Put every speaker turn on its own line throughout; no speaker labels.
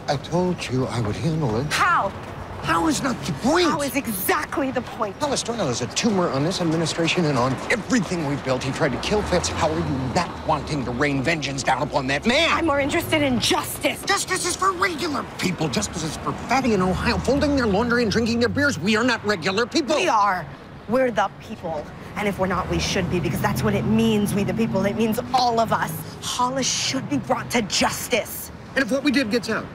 I told you I would handle it.
How?
How is not the point?
How is exactly the point?
Palestina is a tumor on this administration and on everything we've built. He tried to kill Fitz. How are you not wanting to rain vengeance down upon that man?
I'm more interested in justice.
Justice is for regular people. Justice is for Fatty in Ohio folding their laundry and drinking their beers. We are not regular people.
We are. We're the people. And if we're not, we should be, because that's what it means, we the people. It means all of us. Hollis should be brought to justice.
And if what we did gets out?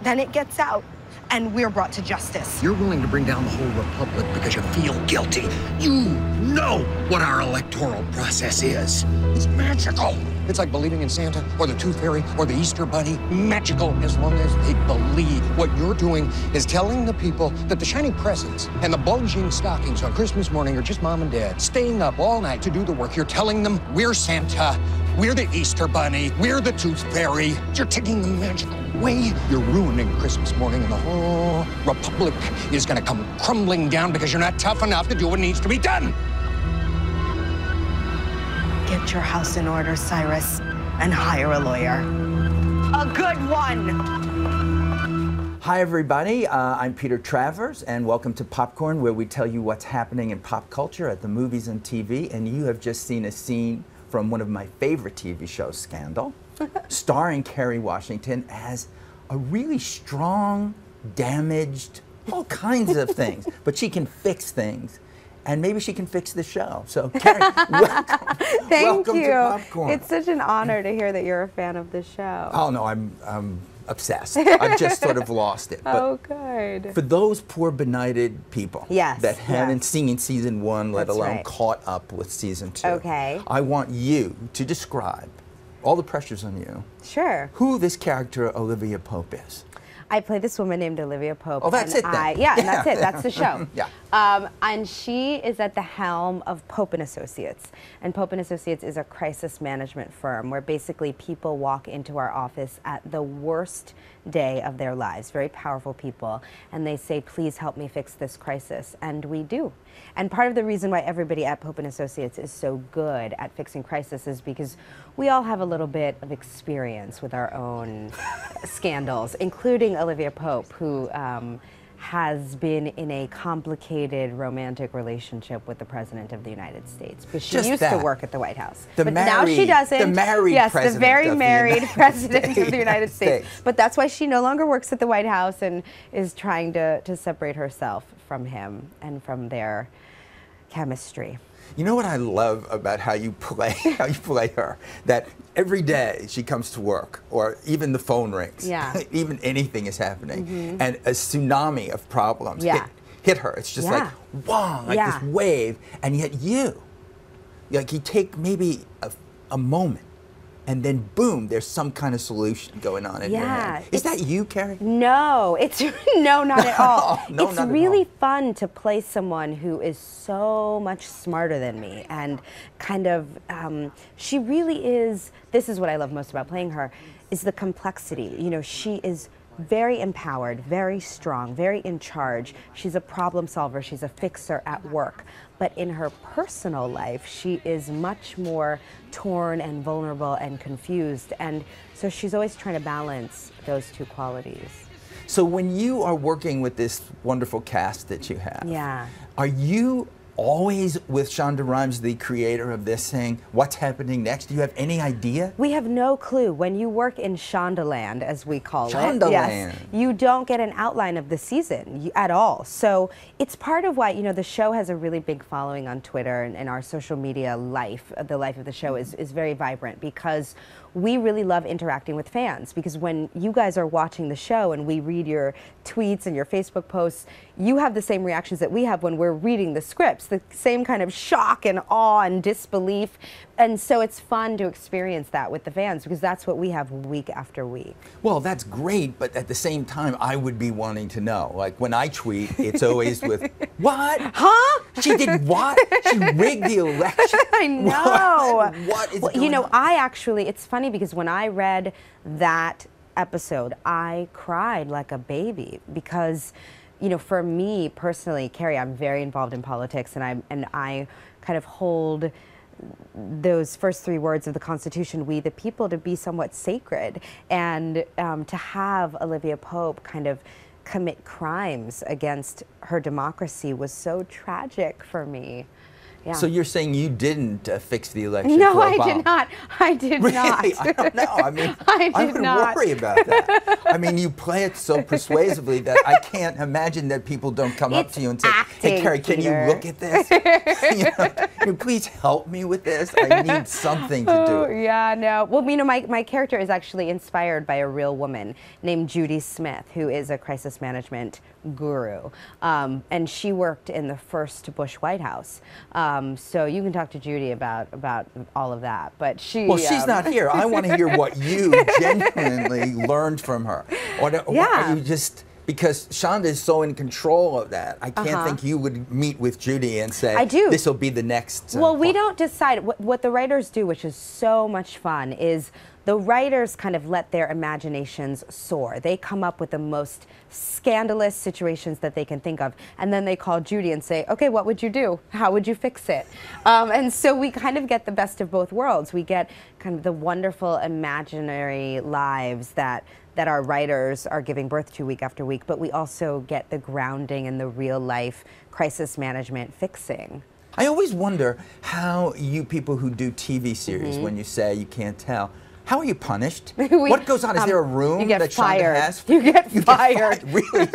Then it gets out, and we're brought to justice.
You're willing to bring down the whole republic because you feel guilty. You know what our electoral process is. It's magical. It's like believing in Santa or the Tooth Fairy or the Easter Bunny. Magical as long as they believe. What you're doing is telling the people that the shiny presents and the bulging stockings on Christmas morning are just mom and dad staying up all night to do the work. You're telling them we're Santa, we're the Easter Bunny, we're the Tooth Fairy. You're taking the magic away. You're ruining Christmas morning, and the whole republic is gonna come crumbling down because you're not tough enough to do what needs to be done.
Get your house in order, Cyrus, and hire a lawyer. A good one!
Hi, everybody. I'm Peter Travers, and welcome to Popcorn, where we tell you what's happening in pop culture at the movies and TV. And you have just seen a scene from one of my favorite TV shows, Scandal, starring Kerry Washington as a really strong, damaged, all kinds of things. But she can fix things. And maybe she can fix the show. So, Kerry, welcome.
Thank you.
To Popcorn.
It's such an honor to hear that you're a fan of the show.
Oh, no, I'm obsessed. I've just sort of lost it. But
oh, good.
for those poor benighted people that haven't seen season 1, let alone caught up with season 2,
okay,
I want you to describe, all the pressure's on you,
sure,
who this character Olivia Pope is.
I play this woman named Olivia Pope.
Oh, that's it then.
Yeah, and that's it. That's the show.
Yeah.
And she is at the helm of Pope and Associates. And Pope and Associates is a crisis management firm where basically people walk into our office at the worst day of their lives, very powerful people, and they say, please help me fix this crisis. And we do. And part of the reason why everybody at Pope and Associates is so good at fixing crisis is because we all have a little bit of experience with our own scandals, including Olivia Pope, who has been in a complicated romantic relationship with the President of the United States. Because she used to work at the White House. But now she doesn't.
The married president.
The very married president of the United States. But that's why she no longer works at the White House and is trying to separate herself from him and from their chemistry.
You know what I love about how you play her? That every day she comes to work, or even the phone rings, even anything is happening, and a tsunami of problems hit her. It's just like, wow, like this wave, and yet you take maybe a moment, and then boom, there's some kind of solution going on in your head. Is that you, Kerry?
No, it's no, not at all.
No,
it's really fun to play someone who is so much smarter than me, and kind of, she really is, this is what I love most about playing her, is the complexity. You know, she is very empowered, very strong, very in charge. She's a problem solver, she's a fixer at work. But in her personal life, she is much more torn and vulnerable and confused. And so she's always trying to balance those two qualities.
So when you are working with this wonderful cast that you have, are you always with Shonda Rhimes, the creator of this, saying, what's happening next? Do you have any idea?
We have no clue. When you work in Shondaland, as we call
Shondaland.
You don't get an outline of the season at all. So it's part of why, you know, the show has a really big following on Twitter, and our social media life, the life of the show is very vibrant, because we really love interacting with fans. Because when you guys are watching the show and we read your tweets and your Facebook posts, you have the same reactions that we have when we're reading the scripts, the same kind of shock and awe and disbelief. And so it's fun to experience that with the fans, because that's what we have week after week.
Well, that's great, but at the same time, I would be wanting to know. Like, when I tweet, it's always with, what?
Huh?
She did what? She rigged the election?
I know.
What is going
you know,
on?
I actually, it's funny because when I read that episode, I cried like a baby, because, you know, for me personally, Kerry, I'm very involved in politics, and I kind of hold those first three words of the Constitution, "We the people," to be somewhat sacred, and to have Olivia Pope kind of commit crimes against her democracy was so tragic for me. Yeah.
So you're saying you didn't fix the election
No,
for
I
Obama?
did not. I did
Really?
not.
I don't know. I mean,
I
would
not.
worry about that. I mean, you play it so persuasively that I can't imagine that people don't come up to you and say,
acting,
"Hey, Kerry, can
Peter.
you look at this? Can you please help me with this? I need something to do."
Oh, yeah, no. Well, you know, my character is actually inspired by a real woman named Judy Smith, who is a crisis management guru. And she worked in the first Bush White House. So you can talk to Judy about all of that. But
Well, she's not here. I want to hear what you genuinely learned from her. Or
Yeah.
are you just, because Shonda is so in control of that, I can't think you would meet with Judy and say,
I do.
"This will be the next."
Well, we don't decide. What the writers do, which is so much fun, is the writers kind of let their imaginations soar. They come up with the most scandalous situations that they can think of, and then they call Judy and say, "Okay, what would you do? How would you fix it?" And so we kind of get the best of both worlds. We get kind of the wonderful imaginary lives that our writers are giving birth to week after week, but we also get the grounding in the real life crisis management fixing.
I always wonder how you people who do TV series, when you say you can't tell, how are you punished? What goes on? Is there a room
you get
that
fired.
Shonda has?
You get fired.
Really?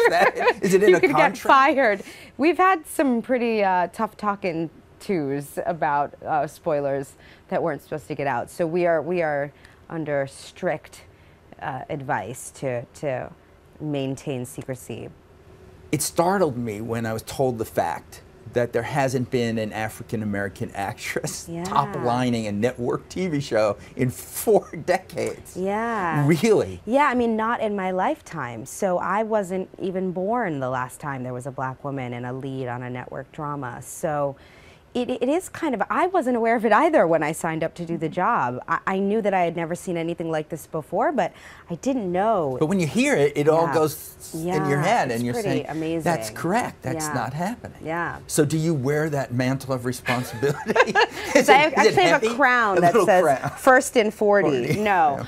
Is it in
you
a
could
contract?
get fired. We've had some pretty tough talking tos about spoilers that weren't supposed to get out. So we are under strict advice to maintain secrecy.
It startled me when I was told the fact that there hasn't been an African-American actress top-lining a network TV show in 4 decades.
Yeah.
Really?
Yeah, I mean, not in my lifetime. So I wasn't even born the last time there was a black woman in a lead on a network drama. So it is kind of, I wasn't aware of it either when I signed up to do the job. I knew that I had never seen anything like this before, but I didn't know.
But when you hear it, it all goes in your head, and you're saying,
amazing.
"That's correct. That's not happening."
Yeah.
So do you wear that mantle of responsibility?
I actually have a crown that says "First in 40." No,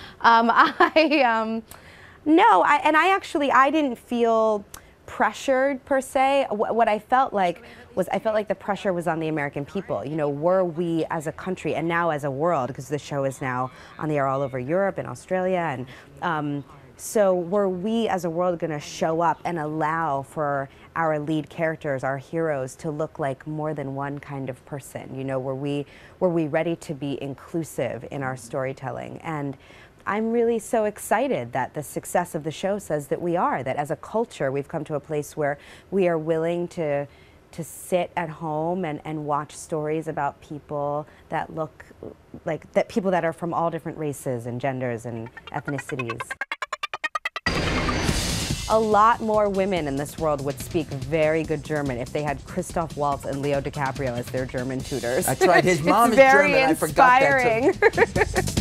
no, I didn't feel pressured per se. What I felt like was the pressure was on the American people. You know, were we as a country and now as a world, because the show is now on the air all over Europe and Australia, and so were we as a world going to show up and allow for our lead characters, our heroes, to look like more than one kind of person? You know, were we ready to be inclusive in our storytelling? And I'm really so excited that the success of the show says that we are, that as a culture we've come to a place where we are willing to sit at home and watch stories about people that look like, that people that are from all different races and genders and ethnicities. A lot more women in this world would speak very good German if they had Christoph Waltz and Leo DiCaprio as their German tutors.
That's right, his mom is
very
German. I forgot that.
inspiring.